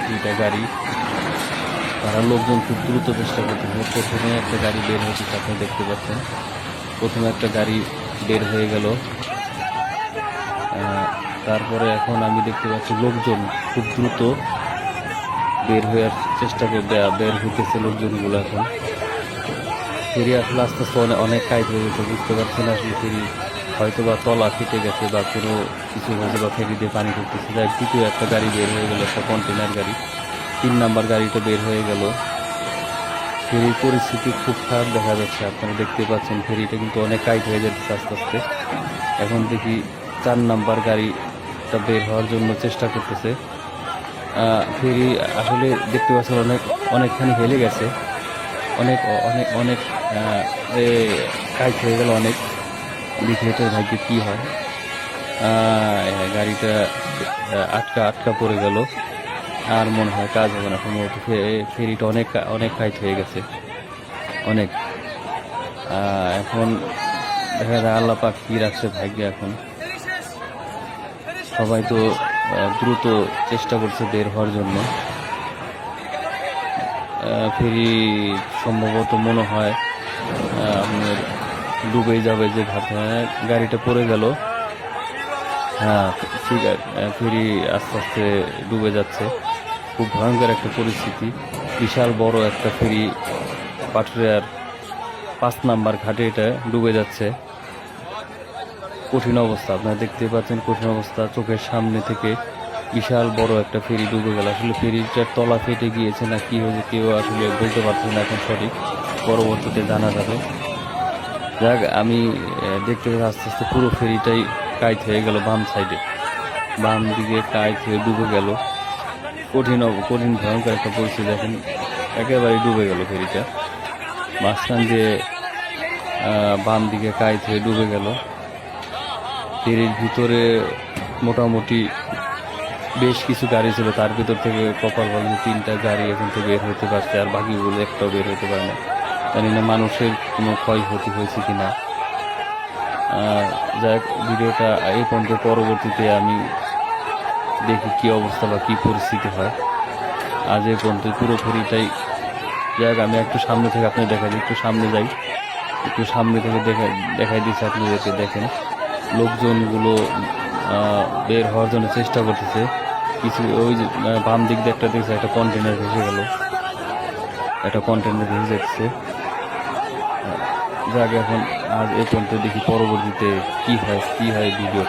দুইটা গাড়ি, তারা লোকজন খুব দ্রুত চেষ্টা করতেছে। প্রথমে একটা গাড়ি বের হয়েছে, আপনি দেখতে পাচ্ছেন। প্রথমে একটা গাড়ি বের হয়ে গেল, তারপরে এখন আমি দেখতে পাচ্ছি লোকজন খুব দ্রুত বের হওয়ার চেষ্টা করবে, বের হইতেছে লোকজনগুলো। এখন ফেরি আসলে আস্তে আস্তে অনেক কাজ হয়ে গেছে, বুঝতে পারছি না আসলে ফেরি হয়তো বা তলা কেটে গেছে বা কোনো কিছু হয়েছে বা ফেরি দিয়ে পানি ঢুকতেছে। যাই দ্বিতীয় একটা গাড়ি বের হয়ে গেল, একটা কন্টেনার গাড়ি। 3 নাম্বার গাড়িটা বের হয়ে গেল। ফেরির পরিস্থিতি খুব খারাপ দেখা যাচ্ছে, আপনারা দেখতে পাচ্ছেন ফেরিটা কিন্তু অনেক টাইট হয়ে যাচ্ছে আস্তে আস্তে। এখন দেখি 4 নাম্বার গাড়িটা বের হওয়ার জন্য চেষ্টা করতেছে। ফেরি আসলে দেখতে পাচ্ছেন অনেকখানি হেলে গেছে, অনেক অনেক অনেক টাইট হয়ে গেল অনেক। দেখি এটার ভাগ্যে কী হয়। গাড়িটা আটকা পড়ে গেল, আর মনে হয় কাজ হবে না সম্ভবত। ফেরিটা অনেক অনেক টাইট হয়ে গেছে অনেক। এখন দেখা যায় আল্লাহ পাক কী রাখছে ভাগ্যে। এখন সবাই তো দ্রুত চেষ্টা করছে বের হওয়ার জন্য। ফেরি সম্ভবত মনে হয় আপনার ডুবে যাবে যে ভাবতে, গাড়িটা পড়ে গেল। হ্যাঁ ঠিক আছে, ফেরি আস্তে আস্তে ডুবে যাচ্ছে। খুব ভয়ঙ্কর একটা পরিস্থিতি। বিশাল বড় একটা ফেরি পাটুরিয়ার 5 নাম্বার ঘাটে এটা ডুবে যাচ্ছে। কঠিন অবস্থা, আপনারা দেখতে পাচ্ছেন কঠিন অবস্থা। চোখের সামনে থেকে বিশাল বড় একটা ফেরি ডুবে গেল। আসলে ফেরিটার তলা ফেটে গিয়েছে না কি হয়েছে কেউ আসলে বলতে পারছে না এখন সঠিক, পরবর্তীতে জানা যাবে। যাক, আমি দেখতে পাচ্ছি আস্তে আস্তে পুরো ফেরিটাই কাইট হয়ে গেল। বাম সাইডে বাম দিকে কাইট হয়ে ডুবে গেল। কঠিন ভয়ঙ্কর একটা পরিস্থিতি। এখন একেবারে ডুবে গেল ফেরিটা, মাঝখান দিয়ে বাম দিকে কাইট হয়ে ডুবে গেল। ফেরির ভিতরে মোটামুটি বেশ কিছু গাড়ি ছিল, তার ভিতর থেকে কপাল ভালো 3টা গাড়ি এখন থেকে বের হতে পারছে, আর বাকিগুলো একটাও বের হতে পারে না। জানি না মানুষের কোনো ক্ষয়ক্ষতি হয়েছে কিনা। যাক, ভিডিওটা এই পর্যন্ত, পরবর্তীতে আমি দেখি কি অবস্থা বা কি পরিস্থিতি হয়। আজ এই পর্যন্ত পুরো ফেরিটাই। যাক, আমি একটু সামনে থেকে আপনি দেখা দিই, একটু সামনে যাই, একটু সামনে থেকে দেখাই দিচ্ছি আপনাদেরকে। দেখেন লোকজনগুলো বের হওয়ার জন্য চেষ্টা করতেছে। কিছু ওই যে বাম দিক দিয়ে একটা দেখছে একটা কন্টেনার ভেসে গেল, একটা কন্টেনার ভেসে যাচ্ছে। যাক, এখন আজ এই পর্যন্ত, দেখি পরবর্তীতে কি হয় ভিডিও।